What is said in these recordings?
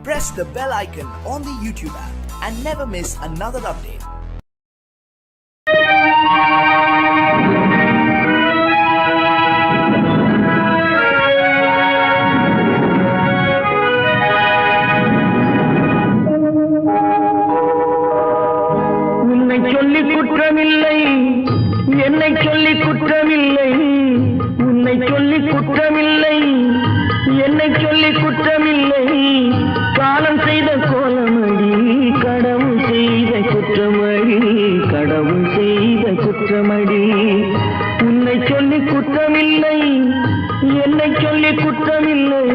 Press the bell icon on the YouTube app and never miss another update. உன்னை சொல்லி குற்றமில்லை, என்னை சொல்லி குற்றமில்லை, உன்னை சொல்லி குற்றமில்லை, என்னை சொல்லி குற்றமில்லை, காலம் செய்த கோலமடி, கடவுள் செய்த குற்றமடி, கடவுள் செய்த குற்றமடி. உன்னை சொல்லி குற்றமில்லை, என்னை சொல்லி குற்றமில்லை,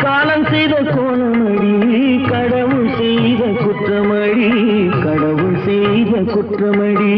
காலம் செய்த கோலமடி, கடவுள் செய்த குற்றமடி, கடவுள் செய்த குற்றமடி.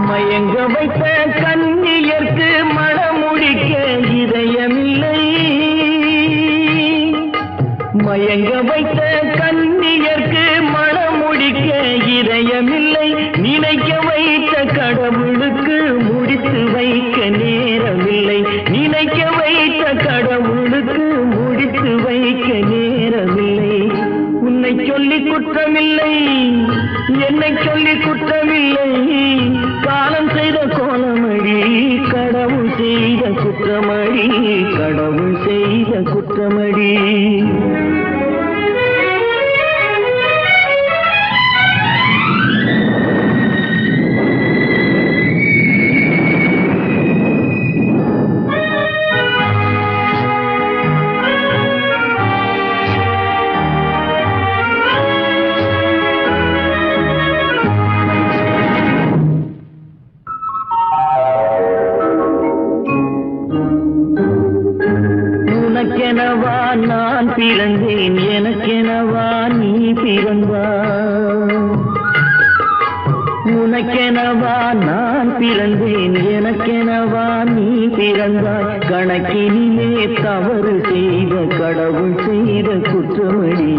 மயங்க வைத்த கண்ணியர்க்கு மனமுடிக்க இதயமில்லை, மயங்க வைத்த கண்ணியர்க்கு மனமுடிக்க இதயமில்லை, நினைக்க வைத்த கடவுளுக்கு முடித்து வைக்க நேரமில்லை, நினைக்க வைத்த கடவுளுக்கு முடித்து வைக்க நேரமில்லை. உன்னை சொல்லி குற்றமில்லை, என்னை சொல்லி குற்றமில்லை, காலம் செய்த கோலமடி, கடவுள் செய்த குற்றமடி, கடவுள் செய்த குற்றமடி. உனக்கெனவா நான் பிறந்தேன், எனக்கெனவா நீ பிறந்தாய், உனக்கெனவா நான் பிறந்தேன், எனக்கெனவா நீ பிறந்தாய், கணக்கினிலே தவறு செய்த கடவுள் செய்த குற்றமடி,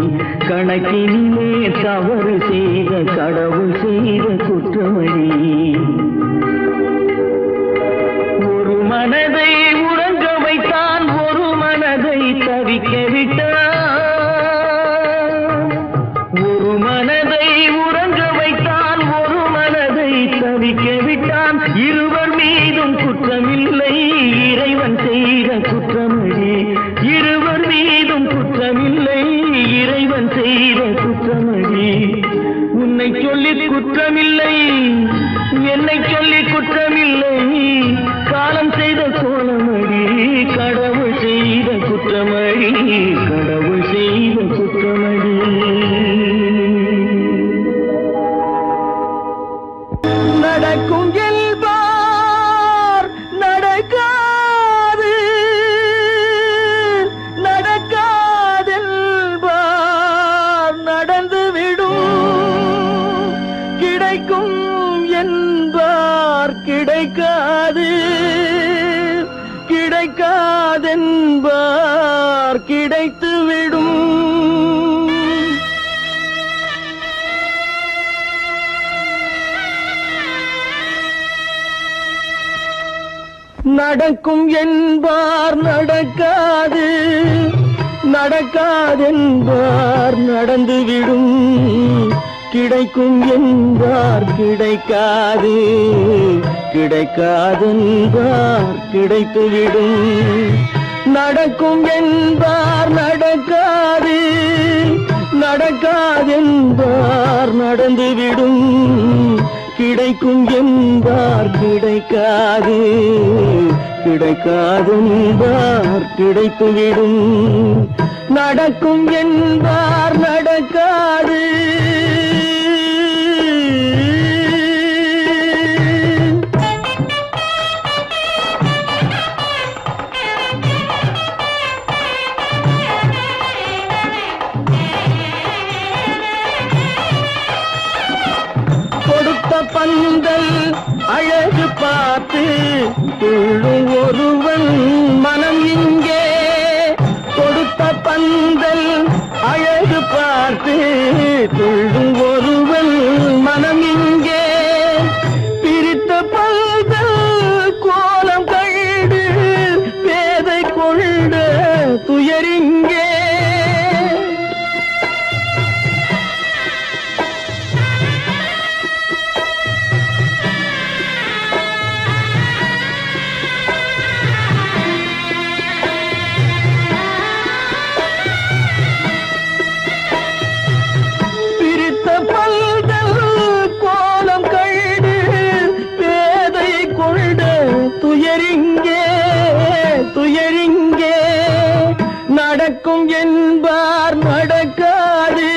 கணக்கினிலே தவறு செய்த கடவுள் செய்த குற்றமடி. ஒரு மனதை உறங்க வைத்தான், ஒரு மனதை தவிக்க விட்டான், ஒரு மனதை உறங்க வைத்தான், ஒரு மனதை தவிக்க விட்டான், இருவர் மீதும் குற்றமில்லை, இறைவன் செய்த குற்றமடி, இருவர் மீதும் குற்றமில்லை, இறைவன் செய்த குற்றமடி. உன்னை சொல்லி குற்றமில்லை, என்னை சொல்லி குற்றமில்லை, காலம் செய்த கோலமடி, கடவுள் செய்த குற்றமடி, கடவுள் செய்த குற்றமடி. நடக்கும் என்பார் நடக்காது, நடக்காதென்பார் நடந்துவிடும், கிடைக்கும் என்பார் கிடைக்காது, கிடைக்காதென்பார் கிடைத்துவிடும். நடக்கும் என்பார் நடக்காது, நடக்காதென்பார் நடந்துவிடும், கிடைக்கும் என்பார் கிடைக்காது, கிடைக்காதென்பார் கிடைத்துவிடும். நடக்கும் என்பார் நடக்காது, நடக்காதென்பார் நடந்துவிடும், கிடைக்கும் என்பார் கிடைக்காது, கிடைக்காதென்பார் கிடைத்துவிடும். நடக்கும் என்பார் நடக்காது. பந்தல் அழகு பார்த்த பார்த்து துள்ளும் ஒருவன் மனம் இங்கே கொடுத்த பந்தல் அழகு பார்த்து துள்ளும் ஒருவன் மனம் இங்கே பிரித்த பந்தல் கோலம் கண்டு பேதை கொண்ட துயரிங்கே துயரிங்கே நடக்கும் என்பார் நடக்காது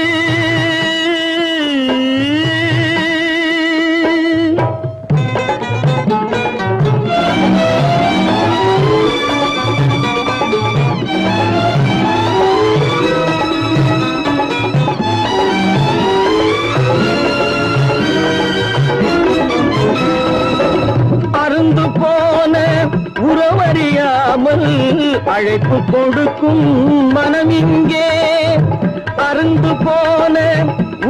அருந்து போன உறவறியாமல் அழைப்பு கொடுக்கும் மனம் இங்கே அருந்து போன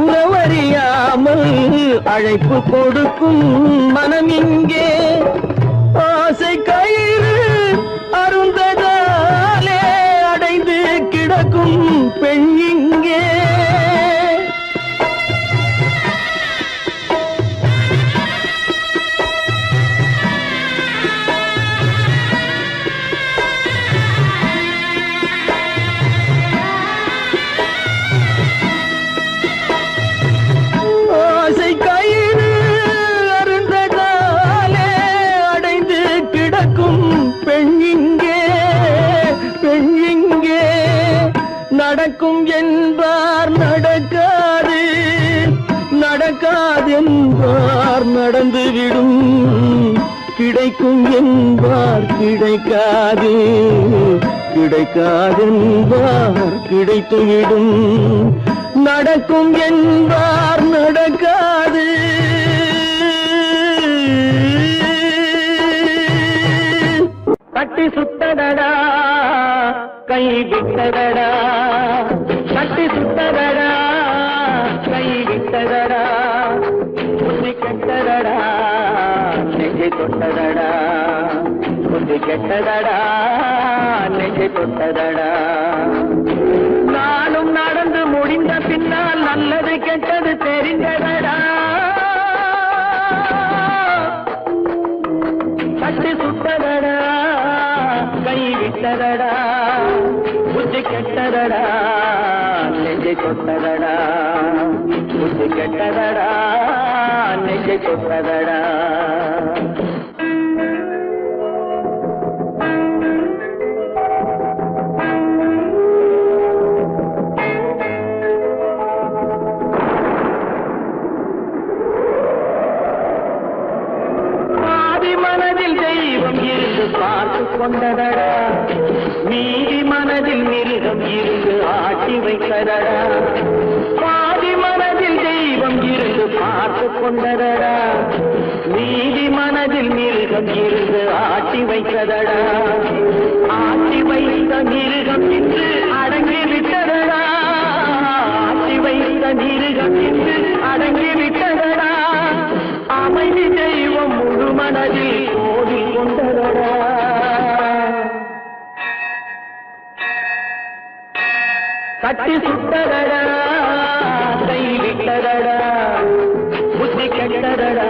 உறவறியாமல் அழைப்பு கொடுக்கும் மனம் இங்கே ஆசை கயிறு அருந்ததாலே அடைந்து கிடக்கும் பெண் இங்கே நடக்கும் என்பார் நடக்காது நடக்காது என்பார் நடந்துவிடும் கிடைக்கும் என்பார் கிடைக்காது கிடைக்காது என்பார் கிடைத்துவிடும் நடக்கும் என்பார் நடக்காது கட்டி சுத்தடடா கை விட்டதடா கட்டி சுத்ததடா கை விட்டதடா புத்தி கெட்டதடா நெஞ்சை தொட்டதடா புத்தி கெட்டதடா நெஞ்சை தொட்டதடா நானும் நடந்து முடிந்த பின்னால் நல்லது கெட்டது தெரிந்ததடா கட்டி சுத்ததடா கை விட்டதடா புத்தி கெட்டதடா நெஞ்சை தொட்டதடா புத்தி கெட்டதடா நெஞ்சை தொட்டதடா மனதில் தெய்வம் இருந்து பார்த்து கொண்டதடா மீதி மனதில் மிருகம் இருந்து ஆட்டி வைத்ததடா பாதி மனதில் தெய்வம் இருந்து பார்த்து கொண்டதடா மீதி மனதில் மிருகம் இருந்து ஆட்டி வைத்ததடா ஆட்டி வைத்த மிருகம் இன்று அடங்கி விட்டதடா ஆட்டி வைத்த மிருகம் இன்று அடங்கி விட்டதடா அமைதி தெய்வம் முழு மனதில் கோடி கொண்டதடா கட்டி சுட்டதடா கை விட்டதடா புத்தி கெட்டதடா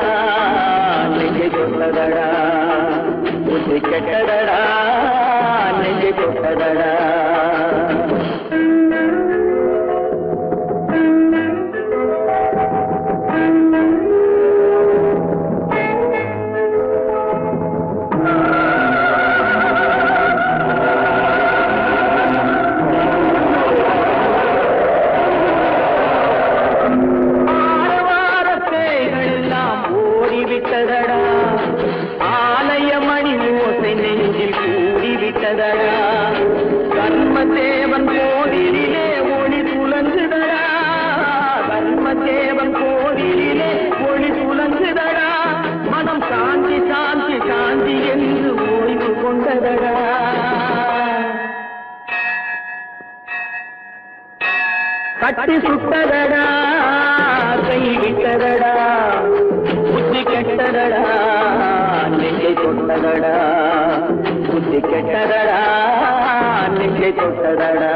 நெஞ்சை தொட்டதடா புத்தி கெட்டதடா நெஞ்சை தொட்டதடா ஆலய மணி ஓசை நெஞ்சில் கூடிவிட்டதடா கர்மதேவன் கட்டி சுட்டதடா கை விட்டதடா புத்தி கெட்டதடா நெஞ்சை தொட்டதடா புத்தி கெட்டதடா நெஞ்சை தொட்டதடா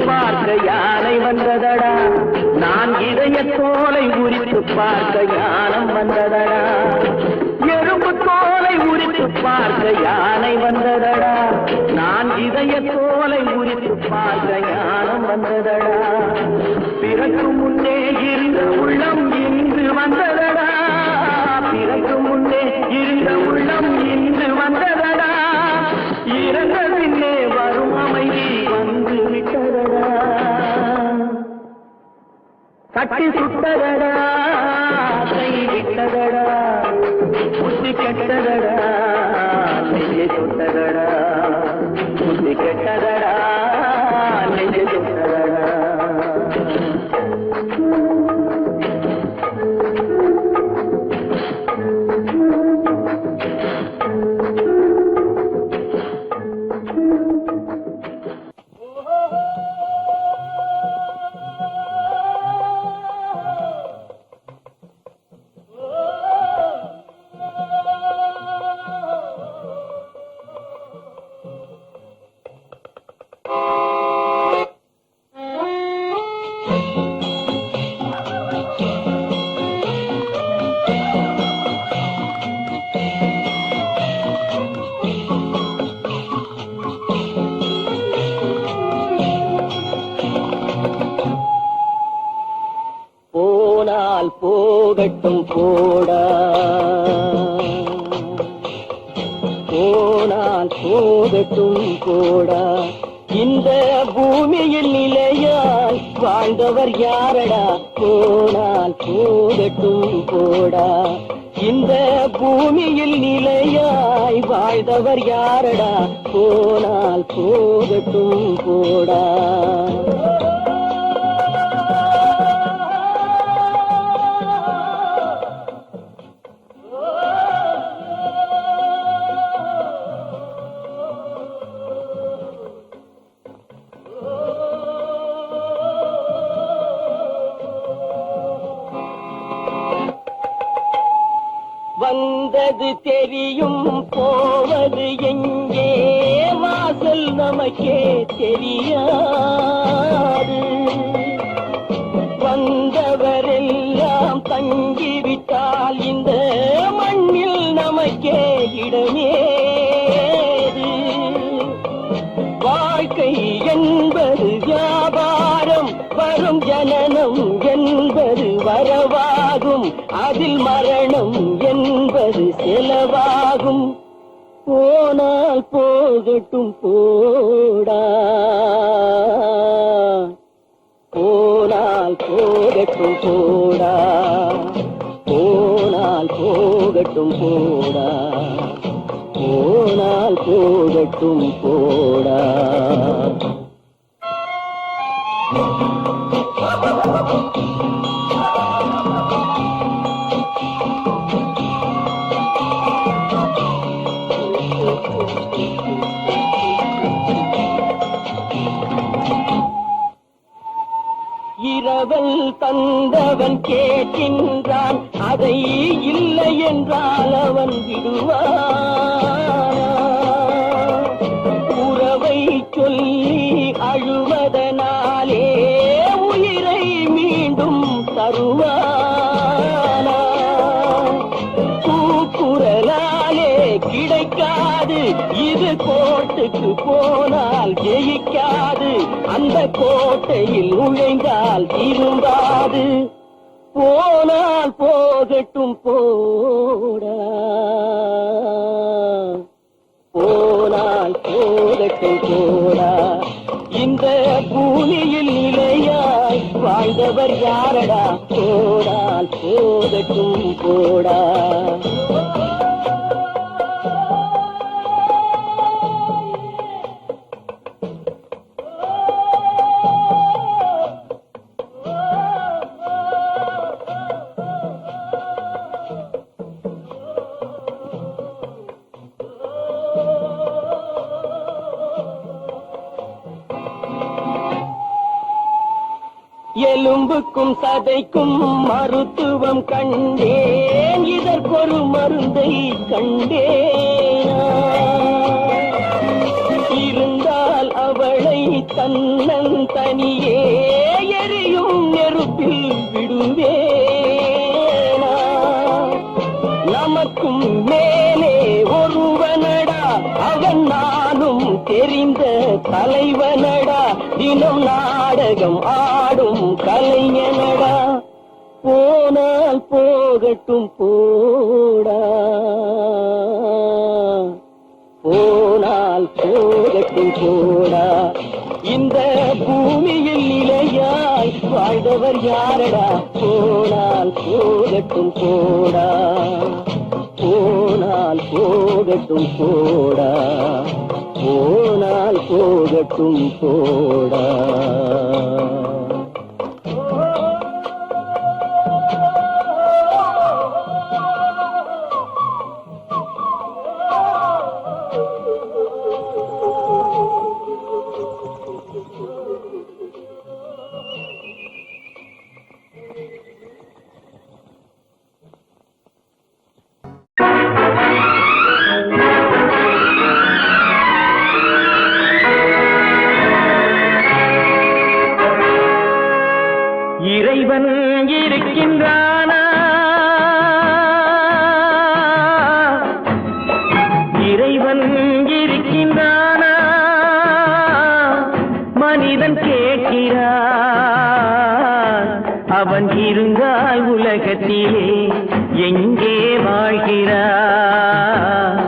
பார்க்க யானை வந்ததடா நான் இதய தோலை உரித்து பார்க்க ஞானம் வந்ததடா எறும்பு தோலை உரித்து பார்க்க யானை வந்ததடா நான் இதய தோலை உரித்து பார்க்க ஞானம் வந்ததடா பிறகு முன்னே இருந்த உள்ளம் இன்று வந்ததடா பிறகு முன்னே இருந்த உள்ளம் இன்று வந்ததடா இறந்த பின்னே வரும் அமைதி வந்து விட்டதடா கட்டி சுட்டதடா கை விட்டதடா புத்தி கெட்டதடா நெஞ்சை சுட்டதடா புத்தி கெட்டதடா நெஞ்சை சுட்டதடா போகட்டும் போடா போனால் போகட்டும் போடா இந்த பூமியில் நிலையாய் வாழ்ந்தவர் யாரடா போனால் போகட்டும் போடா இந்த பூமியில் நிலையாய் வாழ்ந்தவர் யாரடா போனால் போகட்டும் போடா வந்தது தெரியும் போவது எங்கே வாசல் நமக்கே தெரியாது வந்தவரெல்லாம் தங்கிவிட்டால் இந்த மண்ணில் நமக்கே இடமேது வாழ்க்கை என்பது வியாபாரம் வரும் ஜனனம் என்பது வரவாகும் அதில் மரணம் என்பது செலவாகும் போனால் போகட்டும் போடா போனால் போகட்டும் போடா போனால் போகட்டும் போடா போனால் போகட்டும் போடா இரவல் தந்தவன் கேட்கின்றான் அதை இல்லை என்றால் அவன் விடுவான் உறவை சொல்லி அழுவதனாலே உயிரை மீண்டும் தருவானா கூக்குரலாலே கிடைக்காது இது கோட்டுக்கு போனால் ஜெயிக்காது அந்த கோட்டையில் நுழைந்தால் திரும்பாது போனால் போகட்டும் போடா போனால் போகட்டும் போடா இந்த பூமியில் நிலையாய் வாழ்ந்தவர் யாரடா போனால் போகட்டும் போடா எலும்புக்கும் சதைக்கும் மருத்துவம் கண்டேன், இதற்கொரு மருந்தை கண்டேன். இருந்தால் அவளை தன்னன் தனியே எரியும் நெருப்பில் விடுவேனா? நமக்கும் மேலே ஒருவனடா, அவன் நானும் தெரிந்த தலைவனடா, தினம் நாடகம் ஆடும் கலைஞனடா. போனால் போகட்டும் போடா, போனால் போகட்டும் போடா. இந்த பூமியில் நிலையாய் வாழ்ந்தவர் யாரடா? போனால் போகட்டும் போடா, போனால் போகட்டும் போடா, போனால் போகட்டும் போடா. இறைவன் இருக்கின்றானா? இறைவன் இருக்கின்றானா? மனிதன் கேட்கிறான். அவன் இருந்தால் உலகத்திலே எங்கே வாழ்கிறான்?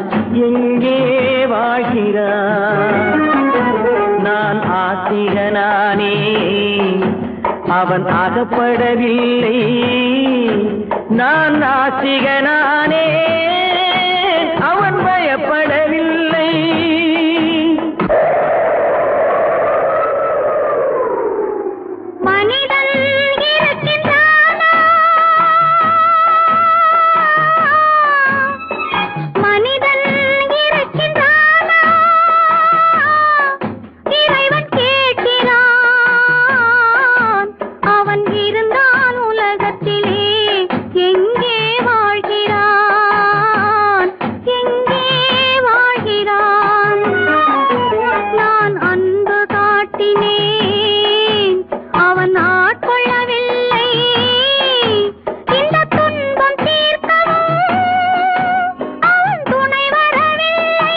எங்கே வாழ்கிறான்? நான் ஆத்திகனானே, அவன் அகப்படவில்லை. நான் நாசிகனானே, அவன் பயப்படவில்லை. மனிதன் இருக்கின்றானா? மனிதன் இருக்கின்றானா? இறைவன் கேட்கிறான். அவன் இருந்தான் உலகத்திலே எங்கே வாழ்கிறான்? எங்கே வாழ்கிறான்? நான் அன்பு காட்டினேன், அவன் ஆட்கொள்ளவில்லை. இந்த துன்பம் தீர்க்கவும் அவன் துணை வரவில்லை.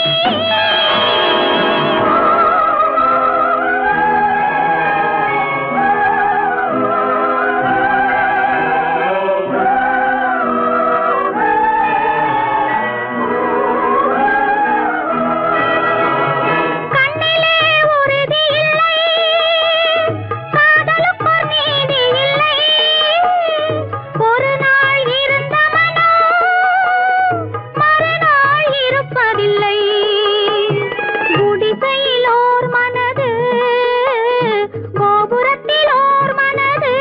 கண்ணிலே உறுதி இல்லை, காதலுக்கோர் நீதி இல்லை. ஒரு நாள் இருந்த மனம் மறுநாள் இருப்பதில்லை. குடிசையிலோர் மனது, கோபுரத்திலோர் மனது,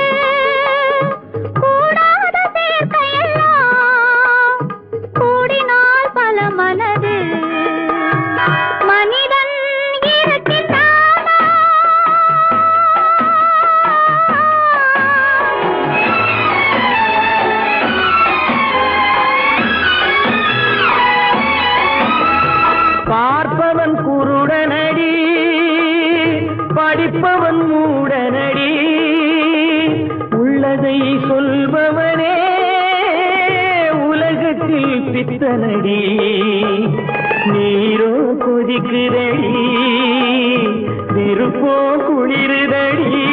கூடாத சேர்க்கையெல்லாம் கூடினால் பல மனது. மனிதன் இருக்கின்றானா? பார்ப்பவன் குருடனடி, படிப்பவன் மூடனடி. உள்ளதை சொல்பவனே உலகத்தில் பித்தனடி. நீரோ கொதிக்குதடி, நெருப்போ குளிருதடி.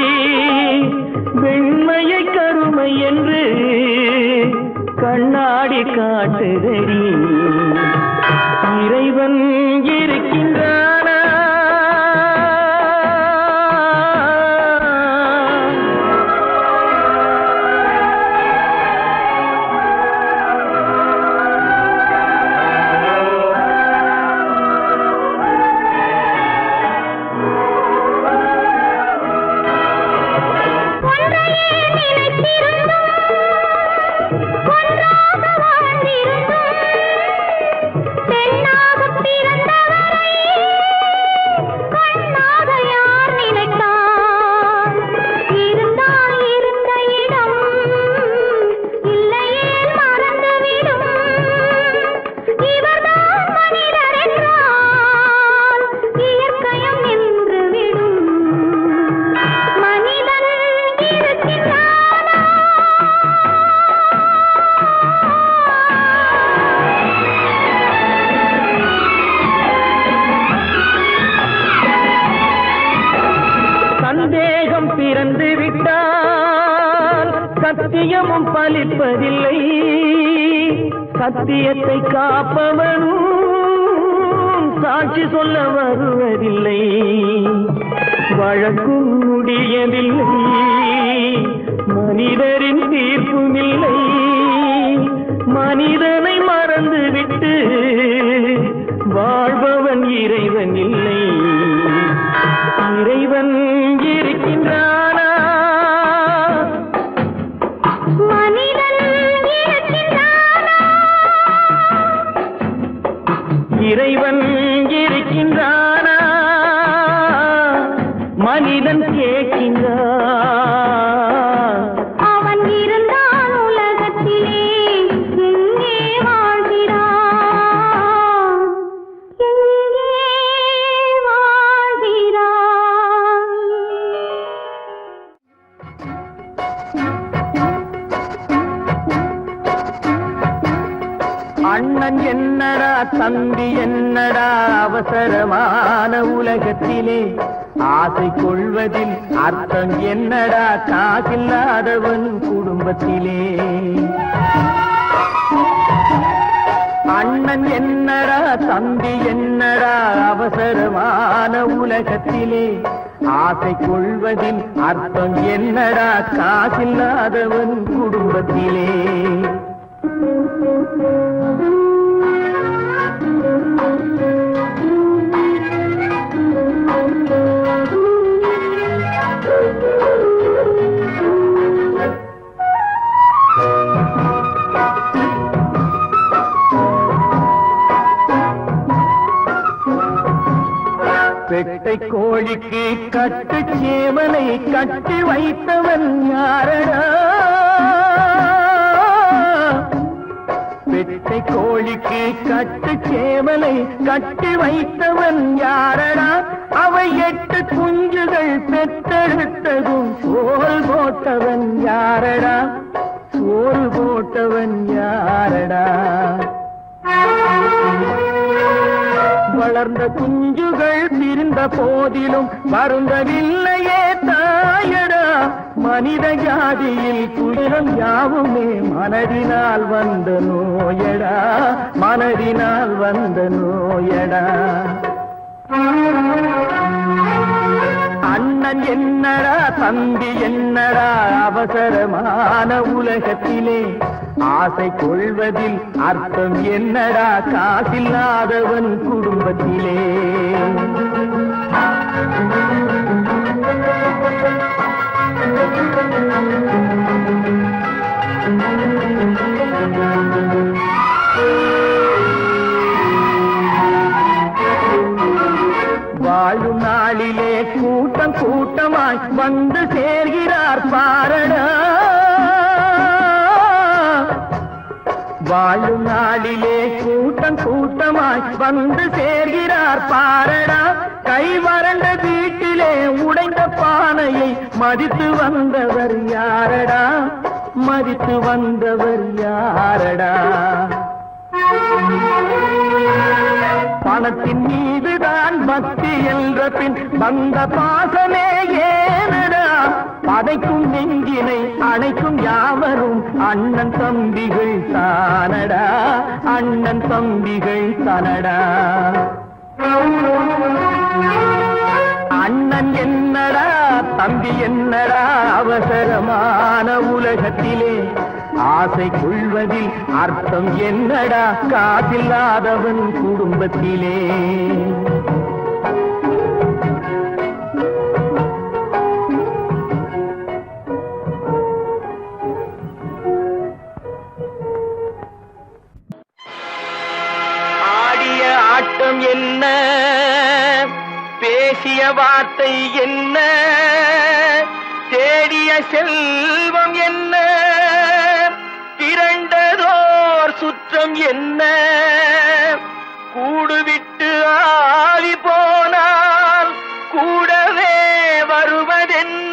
வெண்மையை கருமை என்று கண்ணாடி காட்டுதடி. இறைவன் இருக்கின்றானா? ஒன்றையே நினைத்திருந்தும் ஒன்றாக வாழ்ந்திருந்தும் பெண்ணாகப் பிறந்தவரே சத்தியமும் பலிப்பதில்லை, சத்தியத்தை காப்பவனும் சாட்சி சொல்ல வருவதில்லை. வழக்கும் முடியவில்லை, மனிதரின் தீர்ப்பும் இல்லை. மனிதனை மறந்துவிட்டு வாழ்பவன் இறைவன் இல்லை. இறைவன் இருக்கின்றானா? மனிதன் இருக்கின்றானா? இறைவன் இருக்கின்றானா? மனிதன் கேட்கின்றான். அவன் இருந்தான் உலகத்திலே, எங்கே வாழ்கிறான்? எங்கே வாழ்கிறான்? அண்ணன் என்னடா தம்பி என்னடா அவசரமான உலகத்திலே, ஆசை கொள்வதில் அர்த்தம் என்னடா காசில்லாதவன் குடும்பத்திலே. அண்ணன் என்னடா தம்பி என்னடா அவசரமான உலகத்திலே, ஆசை கொள்வதில் அர்த்தம் என்னடா காசில்லாதவன் குடும்பத்திலே. பெட்டை கோழிக்கு கட்டு சேவலை கட்டி வைத்தவன் யாரடா? பெட்டை கோழிக்கு கட்டு சேவலை கட்டி வைத்தவன் யாரடா? அவை 8 குஞ்சுகள் பெற்றெடுத்ததும் சோறு போட்டவன் யாரடா? சோறு போட்டவன் யாரடா? வளர்ந்த குஞ்சுகள் பிரிந்த போதிலும் வருந்தவில்லையே தாயடா. மனித ஜாதியில் துயரம் யாவுமே மனதினால் வந்த நோயடா, மனதினால் வந்த நோயடா. அண்ணன் என்னடா தம்பி என்னடா அவசரமான உலகத்திலே, ஆசை கொள்வதில் அர்த்தம் என்னடா காசில்லாதவன் குடும்பத்திலே. வாழும் நாளிலே கூட்டம் கூட்டமாய் வந்து சேர்கிறார் பாரடா. வாழும் நாளிலே கூட்டம் கூட்டமாய் வந்து சேர்கிறார் பாரடா. கை வறண்ட வீட்டிலே உடைந்த பானையை மதித்து வந்தவர் யாரடா? மதித்து வந்தவர் யாரடா? பணத்தின் மீதுதான் பக்தி என்ற பின் வந்த பாசமே ஏனடா? படைக்கும் நெஞ்சினை அணைக்கும் யாவரும் அண்ணன் தம்பிகள் தானடா, அண்ணன் தம்பிகள் தானடா. அண்ணன் என்னடா தம்பி என்னடா அவசரமான உலகத்திலே, ஆசை கொள்வதில் அர்த்தம் என்னடா காசில்லாதவன் குடும்பத்திலே. ஆடிய ஆட்டம் என்ன, பேசிய வார்த்தை என்ன, தேடிய செல்வம் என்ன, திரண்டதோர் சுற்றம் என்ன, கூடுவிட்டு ஆவி போனால் கூடவே வருவதென்ன.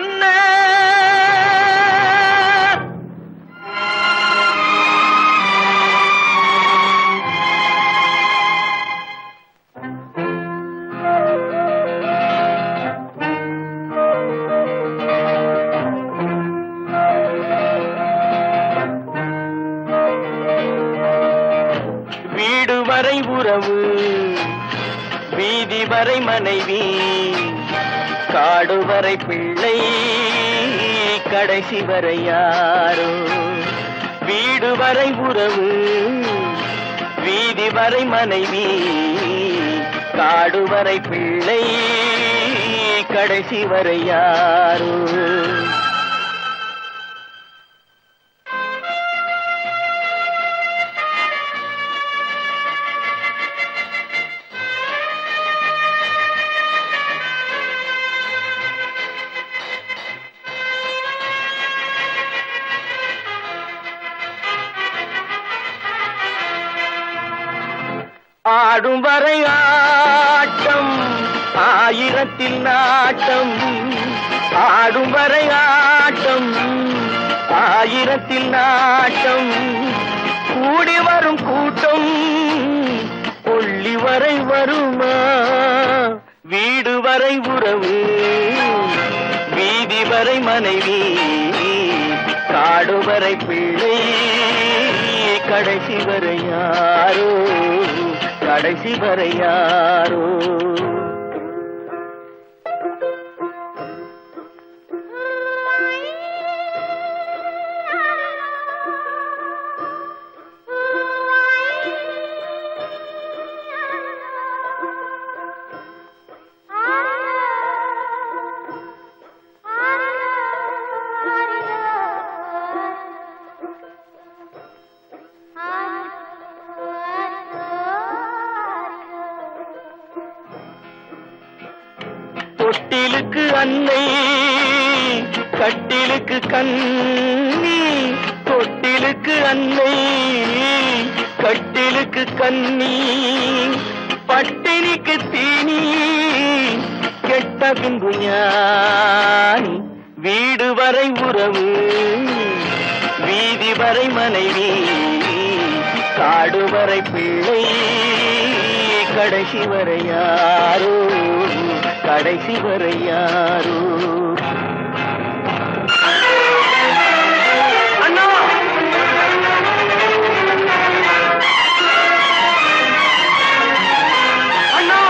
வீடு வரை உறவு, வீதி வரை மனைவி, காடு வரை பிள்ளை, கடைசி வரை யாரோ. வீடு வரை உறவு, வீதி வரை மனைவி, காடு வரை பிள்ளை, கடைசி வரை யாரோ. ஆடும் வரை ஆட்டம், ஆயிரத்தில் நாட்டம். ஆடும் வரை ஆட்டம், ஆயிரத்தில் நாட்டம். கூடி வரும் கூட்டம் கொள்ளி வரை வருமா. வீடு வரை உறவு, வீதி வரை மனைவி, காடு வரை பிள்ளை, கடைசி வரை யாரோ, கடைசி வரை யாரோ. தொட்டிலுக்கு அன்னை, கட்டிலுக்கு கண்ணி. தொட்டிலுக்கு அன்னை, கட்டிலுக்கு கண்ணி. பட்டினிக்கு தீனி, கெட்ட பின்பு ஞானி. வீடு வரை உறவு, வீதி வரை மனைவி, காடு வரை பிள்ளை, கடைசி வரை யாரோ, கடைசி வரை யாரோ. அண்ணா அண்ணா,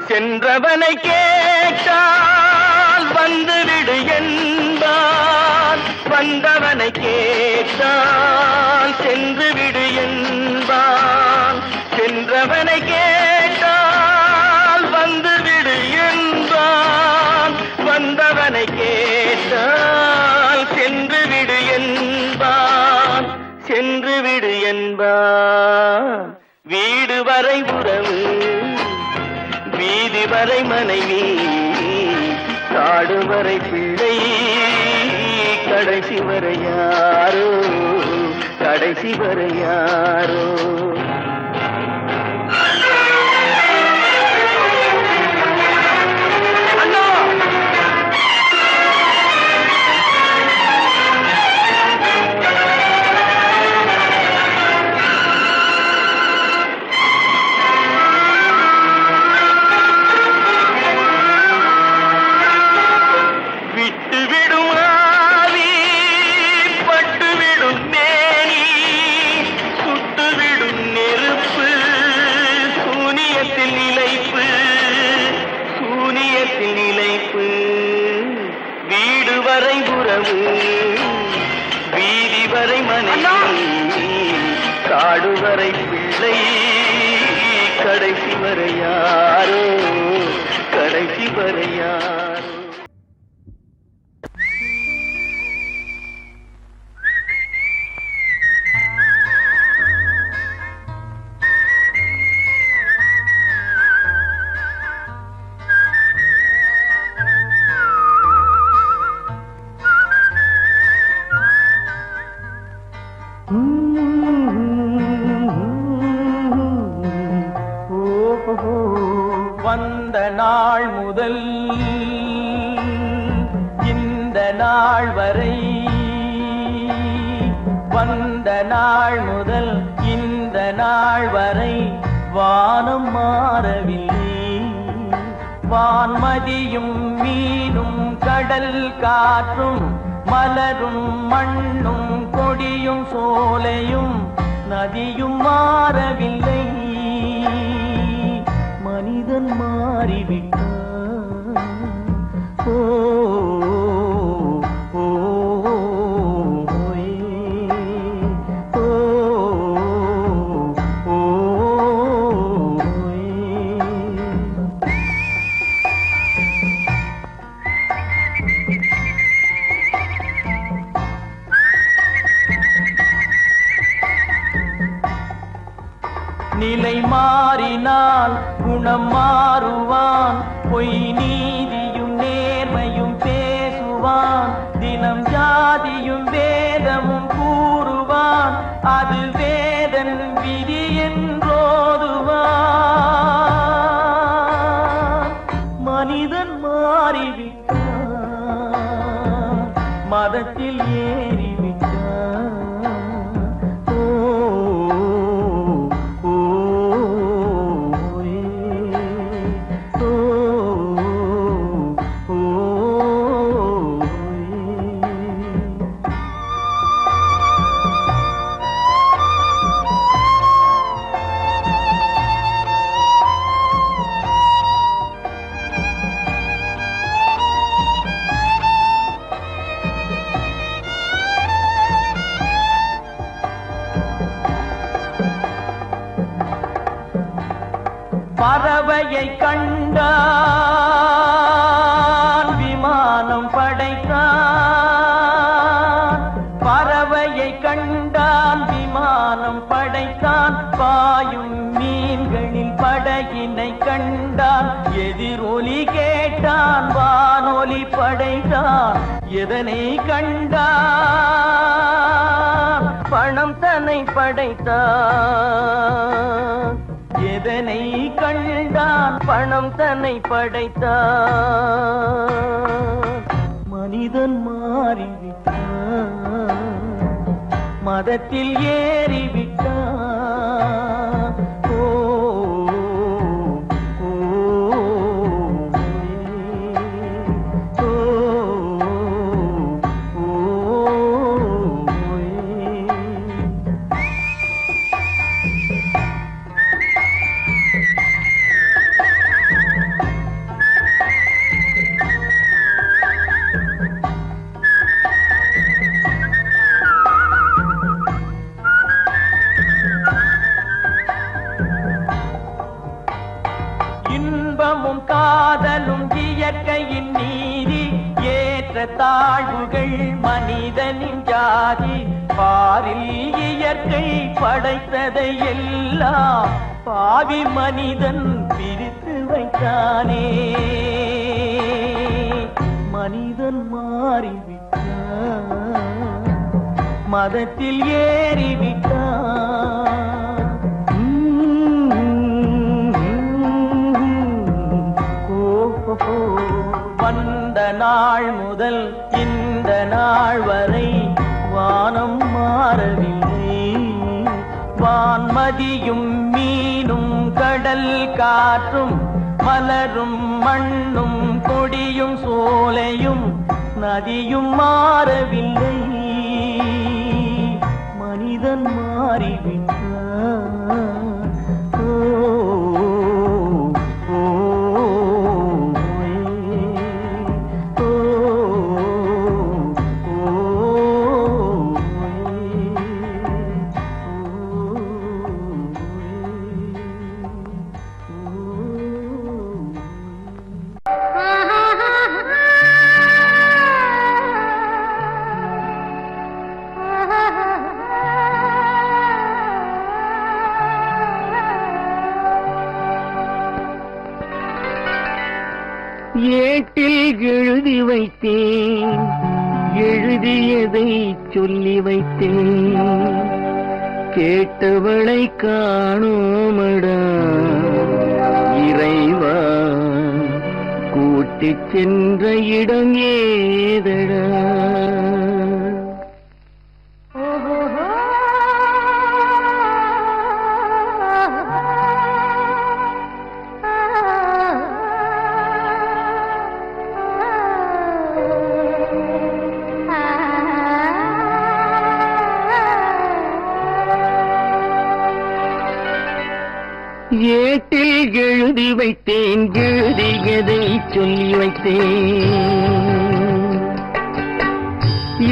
சென்றவனை கேட்டால் வந்துவிடு என்பான், வந்தவனை கேட்டால் சென்று விடு என்பான். சென்றவனை கேட்டால் வந்துவிடு என்பான், வந்தவனை கேட்டால் சென்று விடு என்பான், சென்று விடு என்பான். வீடு வரை உறவு, வீதி வரை மனைவி, காடு வரை பிள்ளை, கடைசி வரை யாரோ, கடைசி வரை யாரோ. வீடு வரை உறவு, வீதி வரை மனைவி, காடு வரை பிள்ளை, கடைசி வரை யாரோ, கடைசி வரை யாரோ. வந்த நாள் முதல் இந்த நாள் வரை, வந்த நாள் முதல் இந்த நாள் வரை வானம் மாறவில்லை, வான்மதியும் மீனும் கடல் காற்றும் மலரும் மண்ணும் கொடியும் சோலையும் நதியும் மாறவில்லை, மனிதன் மாறிவிட்டான். ஓ ஓ நிலை மாறினால் குணம் மாறுவான், பொய் நீதியும் நேர்மையும் பேசுவான், தினம் ஜாதியும் வேதமும் கூறுவான், அது வேதன் விதி என்றோதுவான். மனிதன் மாறிவிட்டான், மதத்தில் ஏறிவிட்டான். பறவையை கண்டான் விமானம் படைத்தான், பறவையை கண்டான் விமானம் படைத்தான், பாயும் மீன்களில் படகினை கண்டான், எதிரொலி கேட்டான் வானொலி படைத்தான். எதனை கண்டான்? பணம் தன்னை படைத்தான். எதனை கண்டான்? பணம் தன்னை படைத்தான். மனிதன் மாறிவிட்டான், மதத்தில் ஏறிவிட்டான். ஓ ஓ ஓ ஓ இன்பமும் காதலும் இயற்கையின் நீதி, ஏற்ற தாழ்வுகள் மனிதனின் ஜாதி. பாரில் இயற்கை படைத்ததை எல்லாம் பாவி மனிதன் பிரித்து வைத்தானே, மனிதன் மாறிவிட்டான், மதத்தில் ஏறிவிட்டான். வந்த நாள் முதல் இந்த நாள் வரை வானம் மாறவில்லை, வான்மதியும் மீனும் கடல் காற்றும் மலரும் மண்ணும் கொடியும் சோலையும் நதியும் மாறவில்லை, மனிதன் மாறிவிட்டான். ஏட்டில் எழுதி வைத்தேன், எழுதியதை சொல்லி வைத்தேன், கேட்டவளை காணோமடா இறைவா, கூட்டிச் சென்ற இடம் ஏதடா. எழுதி வைத்தேன் எழுதியதை சொல்லி வைத்தேன்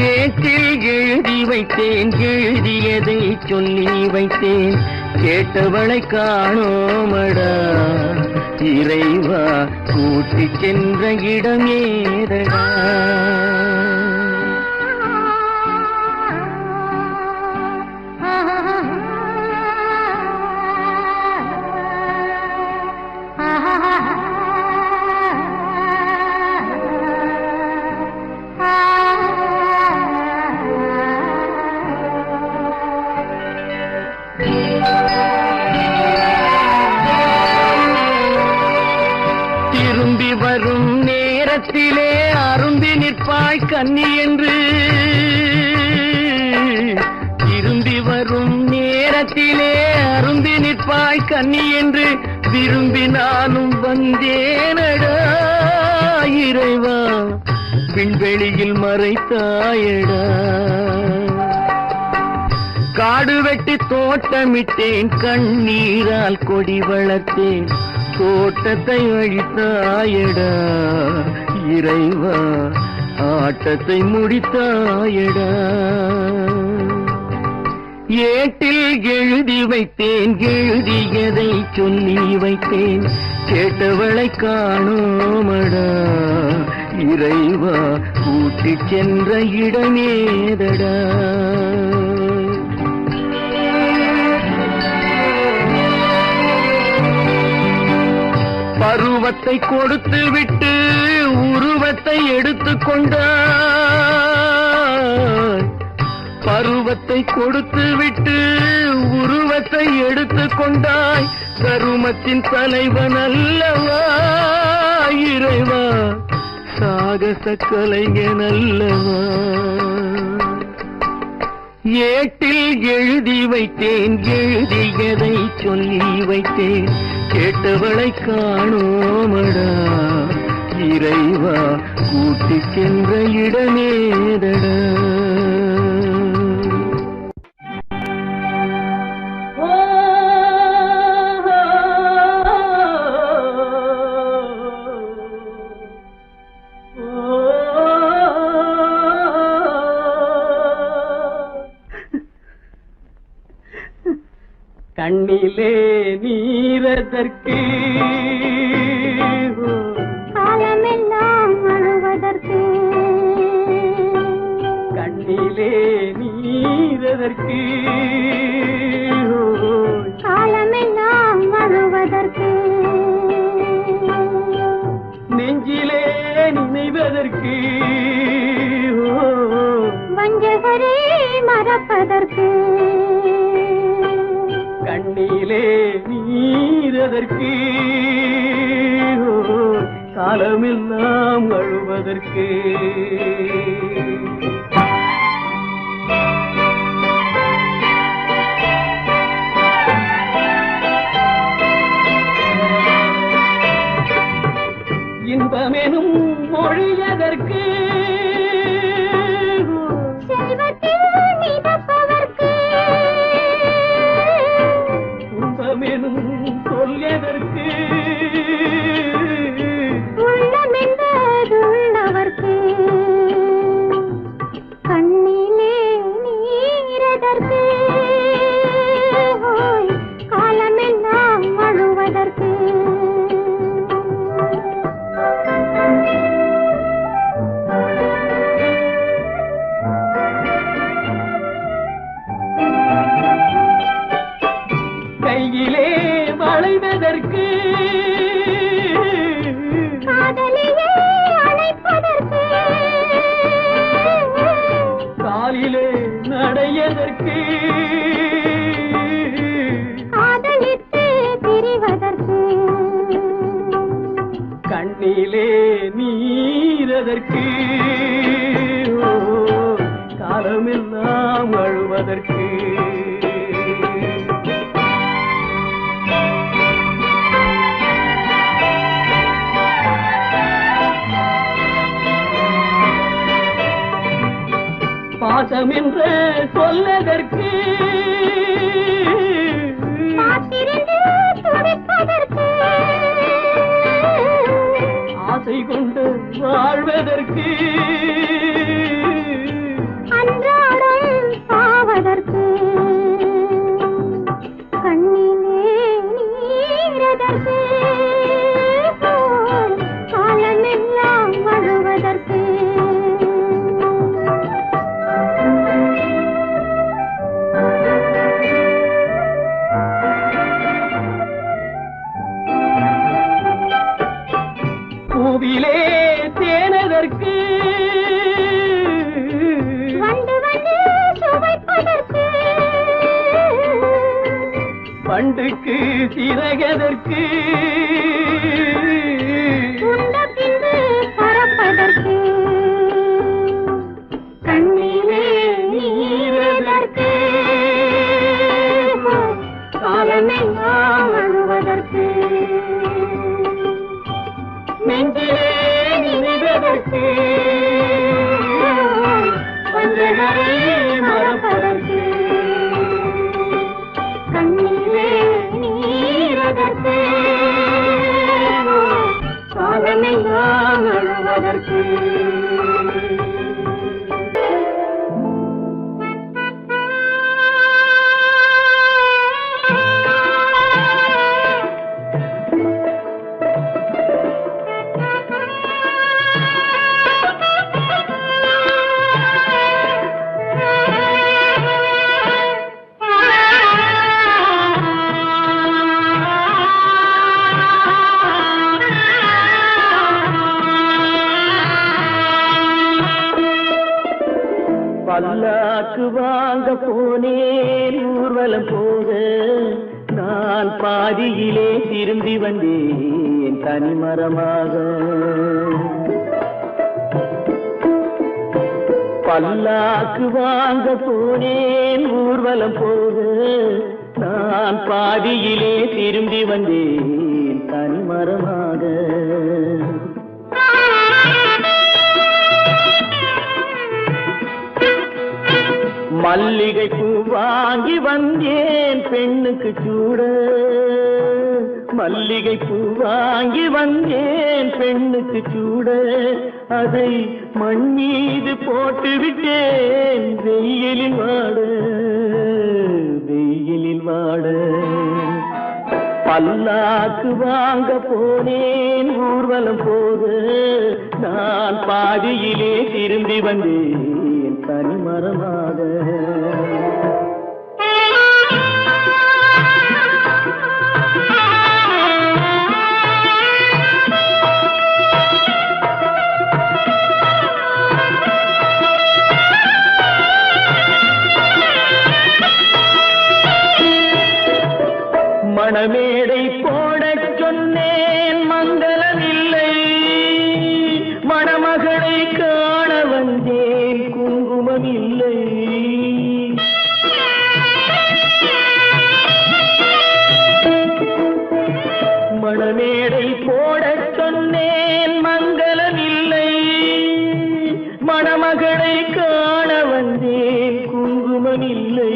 ஏட்டில் எழுதி வைத்தேன் எழுதியதை சொல்லி வைத்தேன் கேட்டவளை காணோமடா இறைவா கூட்டிச் சென்ற இடம் ஏதடா திரும்பி வரும் நேரத்திலே அரும்பி நிற்பாய் கன்னி என்று திரும்பி வரும் நேரத்திலே அரும்பி நிற்பாய் கன்னி என்று விரும்பி நானும் வந்தேனடா இறைவா விண்வெளியில் மறைத்தாயடா காடு வெட்டி தோட்டமிட்டேன் கண்ணீரால் கொடி வளர்த்தேன் தோட்டத்தை அழித்தாயடா இறைவா ஆட்டத்தை முடித்தாயடா ஏட்டில் எழுதி வைத்தேன் எழுதியதை சொல்லி வைத்தேன் கேட்டவளை காணோமடா இறைவா கூட்டிச் சென்ற இடமேதடா பருவத்தை கொடுத்து விட்டு உருவத்தை எடுத்துக் கொண்டாய் பருவத்தை கொடுத்து விட்டு உருவத்தை எடுத்துக் கொண்டாய் கருமத்தின் தலைவன் அல்லவா இறைவா சாகச கலைஞன் அல்லவா ஏட்டில் எழுதி வைத்தேன் எழுதியதை சொல்லி வைத்தேன் கேட்டவளை காணோமடா இறைவா கூட்டிச் சென்ற இடமேதடா கண்ணிலே நீரதற்கு காலமெல்லாம் அழுவதற்கு கண்ணிலே நீரதற்கு காலமெல்லாம் அழுவதற்கு நெஞ்சிலே நினைவதற்கு வஞ்சகரே மறப்பதற்கு கண்ணிலே நீரதற்கு காலமெல்லாம் அழுவதற்கு இன்பமெனும் மொழியதற்கு செல்வத்தில் மிதப்பதற்கு துன்பமெனும் சொல்லியதற்கு உள்ளமென்பதுள்ளவர்க்கு கண்ணிலே நீரதற்கு காலமெல்லாம் அழுவதற்கு கையிலே வளைவதற்கு காதலியே அழைப்பதற்கு காலிலே நடையதற்கு காதலித்து பிரிவதற்கு கண்ணிலே நீரதற்கு காலமெல்லாம் அழுவதற்கு பாசம் என்று சொல்லதற்கு காத்திருந்து துடிப்பதற்கு துணை கொண்டு வாழ்வதற்கு அன்றாடம் சாவதற்கு கண்ணிலே நீரதற்கு காலமெல்லாம் வாழுவதற்கு பூவிலே தேனதற்கு வந்து வந்து சுவைப்பதற்கு பண்டுக்கு சிறகதற்கு உண்ட பின்பு பறப்பதற்கு கண்ணிலே நீரதற்கு காலமெல்லாம் வாழுவதற்கு நெஞ்சிலே நினைவதற்கு வஞ்சகரை மறப்பதற்கு கண்ணிலே நீரதற்கு காலமெல்லாம் அழுவதற்கு பல்லாக்கு வாங்க போனேன் ஊர்வலம் போக நான் பாதியிலே திரும்பி வந்தேன் தனிமரமாக பல்லாக்கு வாங்க போனேன் ஊர்வலம் போக நான் பாதியிலே திரும்பி வந்தேன் தனிமரமாக மல்லிகை பூ வாங்கி வந்தேன் பெண்ணுக்கு சூட மல்லிகை பூ வாங்கி வந்தேன் பெண்ணுக்கு சூட அதை மண் மீது போட்டு விட்டேன் வெயிலில் வாட பல்லாக்கு வாங்க போனேன் ஊர்வலம் போது நான் பாதியிலே திரும்பி வந்தேன் தனிமரமாக மணமேடை போடச் சொன்னேன் மங்களமில்லை மணமகளை காண வந்தேன் குங்குமமில்லை மணமேடை போடச் சொன்னேன் மங்களமில்லை மணமகளை காண வந்தேன் குங்குமமில்லை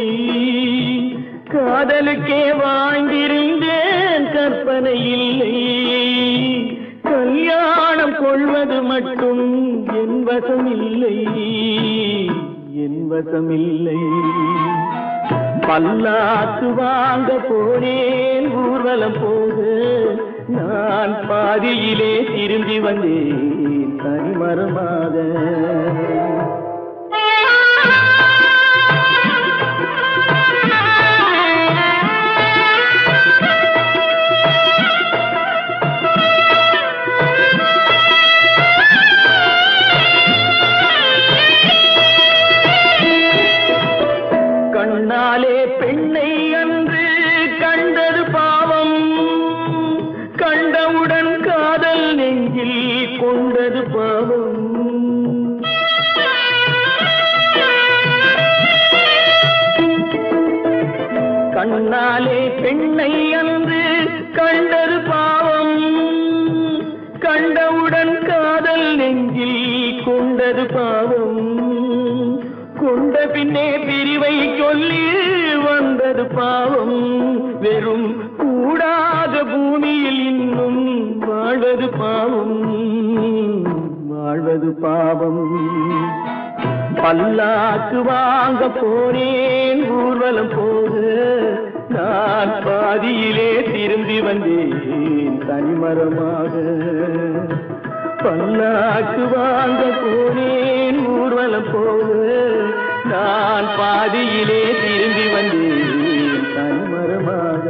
காதலுக்கே வாழ்ந்திருந்தேன் கற்பனை இல்லை கல்யாணம் கொள்வது மட்டும் என் வசமில்லை பல்லாக்கு வாங்க போனேன் ஊர்வலம் போக நான் பாதியிலே திரும்பி வந்தேன் தனிமரமாக கண்ணாலே பெண்ணை அன்று கண்டது பாவம் கண்டவுடன் காதல் நெஞ்சில் கொண்டது பாவம் கண்ணாலே பெண்ணை அன்று கண்டது பாவம் கண்டவுடன் காதல் நெஞ்சில் கொண்டது பாவம் கொண்ட பின்னே பிரிவை சொல்லி வந்தது பாவம் வெறும் கூடாத பூமியில் இன்னும் வாழ்வது பாவம் வாழ்வது பாவம். பல்லாக்கு வாங்க போனேன் ஊர்வலம் போது, நான் பாதியிலே திரும்பி வந்தேன் தனிமரமாக. பல்லாக்கு வாங்க போனேன் ஊர்வலம் போது, நான் பாதியிலே திரும்பி வந்தேன் தனிமரமாக.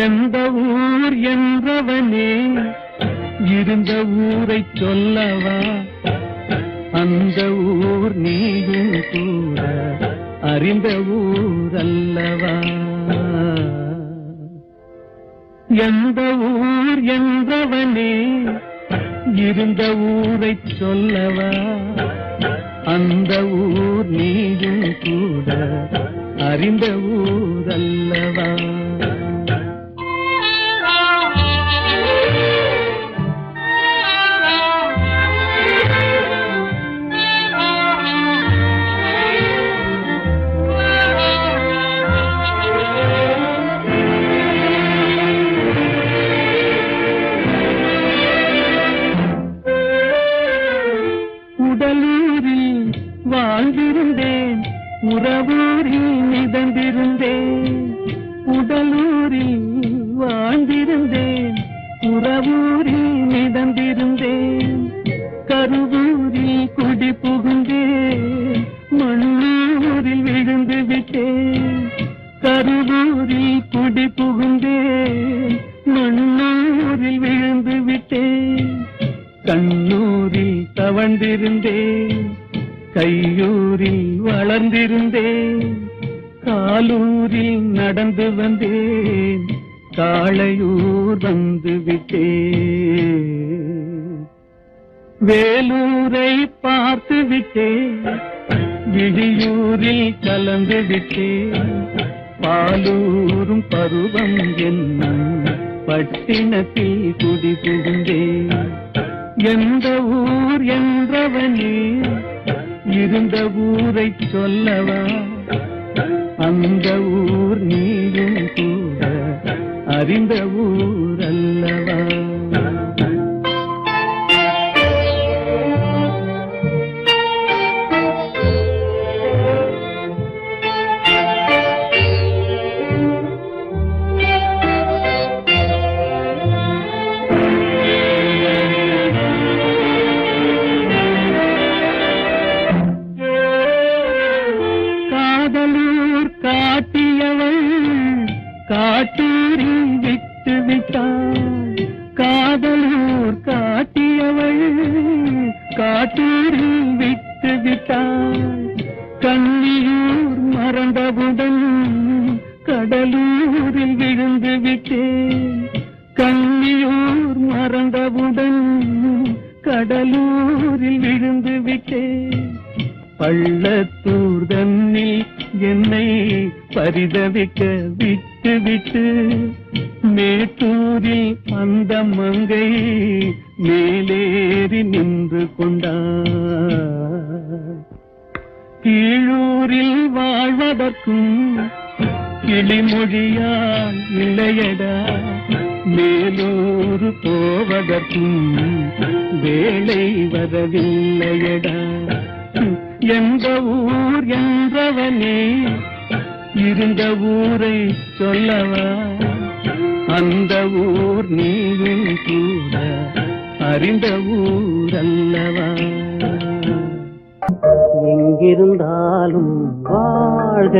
எந்த ஊர் என்றவனே இருந்த ஊரை சொல்லவா, அந்த ஊர் நீயும் கூட அறிந்த ஊர் அல்லவா. எந்த ஊர் என்றவனே இருந்த ஊரை சொல்லவா, அந்த ஊர் நீயும் கூட அறிந்த ஊர் அல்லவா. உடலூரில் வாழ்ந்திருந்தேன், உறவூரில் மிதந்திருந்தேன். உடலூரில் வாழ்ந்திருந்தேன், உறவூரில் மிதந்திருந்தேன். கருவூரில் குடி புகுந்தேன், மண்ணூரில் விழுந்து விட்டேன். கருவூரில் குடி புகுந்தேன், மண்ணூரில் விழுந்து விட்டேன். கண்ணூரில் தவழ்ந்திருந்தேன், கையூரில் வளர்ந்திருந்தேன். காலூரில் நடந்து வந்தேன், காளையூர் வந்து விட்டேன். வேலூரை பார்த்து விட்டேன், விழியூரில் கலந்து விட்டேன். பாலூரும் பருவம் என்னும் பட்டினத்தில் குடி புகுந்தேன். எந்த ஊர் என்றவனே இருந்த ஊரை சொல்லவா, அந்த ஊர் நீயும் கூட அறிந்த ஊர் அல்லவா. காட்டியவள் காட்டூரில் விட்டு விட்டாள். காதலூர் காட்டியவள் காட்டூரில் விட்டு விட்டாள். கண்ணியூர் மறந்தவுடன் கடலூரில் விழுந்து விட்டேன். கண்ணியூர் மறந்தவுடன் கடலூரில் விழுந்து விட்டேன். பள்ளத்தூர் தன்னில் என்னை பரிதவிக்க விட்டு விட்டு மேட்டூரில் அந்த மங்கை மேலேறி நின்று கொண்டார். கீழூரில் வாழ்வதற்கும் கிளிமொழியால் இல்லையடா, மேலூர் போவதற்கும் வேலை வரவில்லையடா. எந்த ஊர் என்றவனே இருந்த ஊரை சொல்லவா, அந்த ஊர் நீயும் கூட அறிந்த ஊர் அல்லவா. எங்கிருந்தாலும் வாழ்க,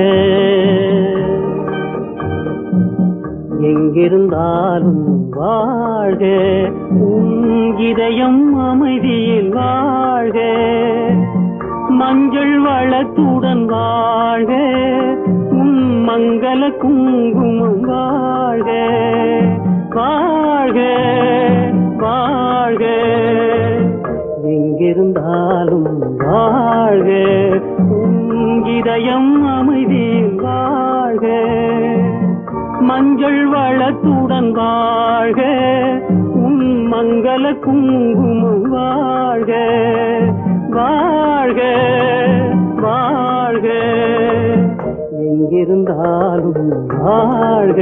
எங்கிருந்தாலும் வாழ்க, உன் இதயம் அமைதியில் வாழ்க. மஞ்சள் வளத்துடன் வாழ்க, உன் மங்கள குங்குமம் வாழ்க. வாழ்க வாழ்க, எங்கிருந்தாலும் வாழ்க, உன் இதயம் அமைதியில் வாழ்க. மஞ்சள் வளத்துடன் வாழ்க, உன் மங்கள குங்குமம் வாழ்க. வாழ்க வாழ்க, எங்கிருந்தாலும் வாழ்க.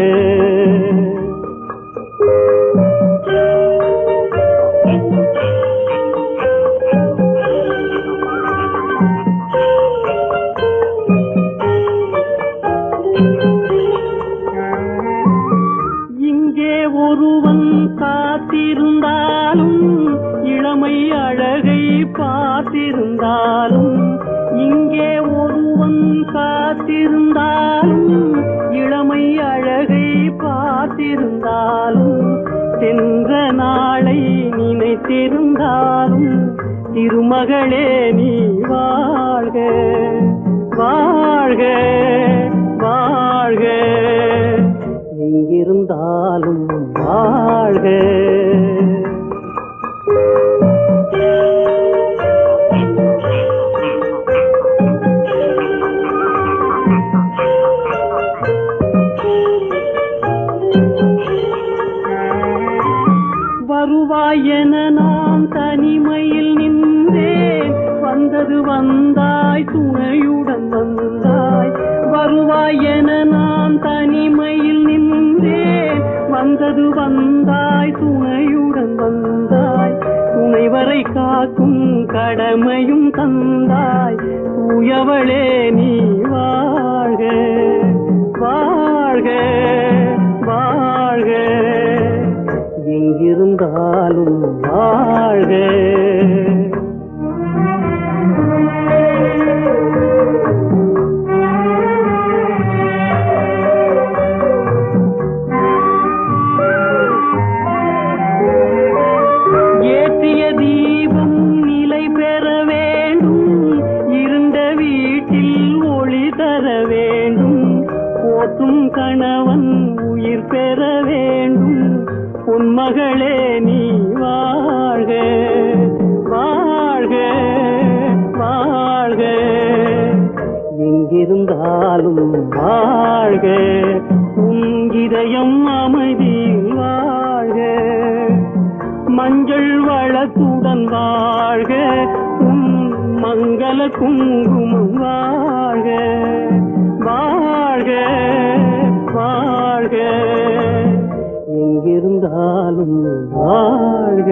பார்த்திருந்தாலும் இங்கே ஒருவன் காத்திருந்தாலும் இளமை அழகை பார்த்திருந்தாலும் சென்ற நாளை நினைத்திருந்தாலும் திருமகளே நீ வாழ்க வாழ்க வாழ்க எங்கிருந்தாலும் வாழ்க. வருவாய் என நான் தனிமையில் நின்றேன், வந்தது வந்தாய் துணையுடன் வந்தாய். வருவாய் என நான் தனிமையில் நின்றேன், வந்தது வந்தாய் துணையுடன் வந்தாய். துணைவரை காக்கும் கடமையும் தந்தாய், தூயவளே நீ வாழ்க வாழ்க வாழ்க எங்கிருந்தாலும் வாழ்க. ஏற்றிய தீபம் நிலை பெற வேண்டும், இருண்ட வீட்டில் ஒளி தர வேண்டும். போற்றும் கணவன் உயிர் பெற வேண்டும், பொன்மகளே நீ வாழ்க வாழ்க வாழ்க எங்கிருந்தாலும் வாழ்க. உன் இதயம் அமைதியில் வாழ்க, மஞ்சள் வளத்துடன் வாழ்க. உன் மங்கள குங்குமம் வாழ்க வாழ்க வாழ்க எங்கிருந்தாலும் வாழ்க.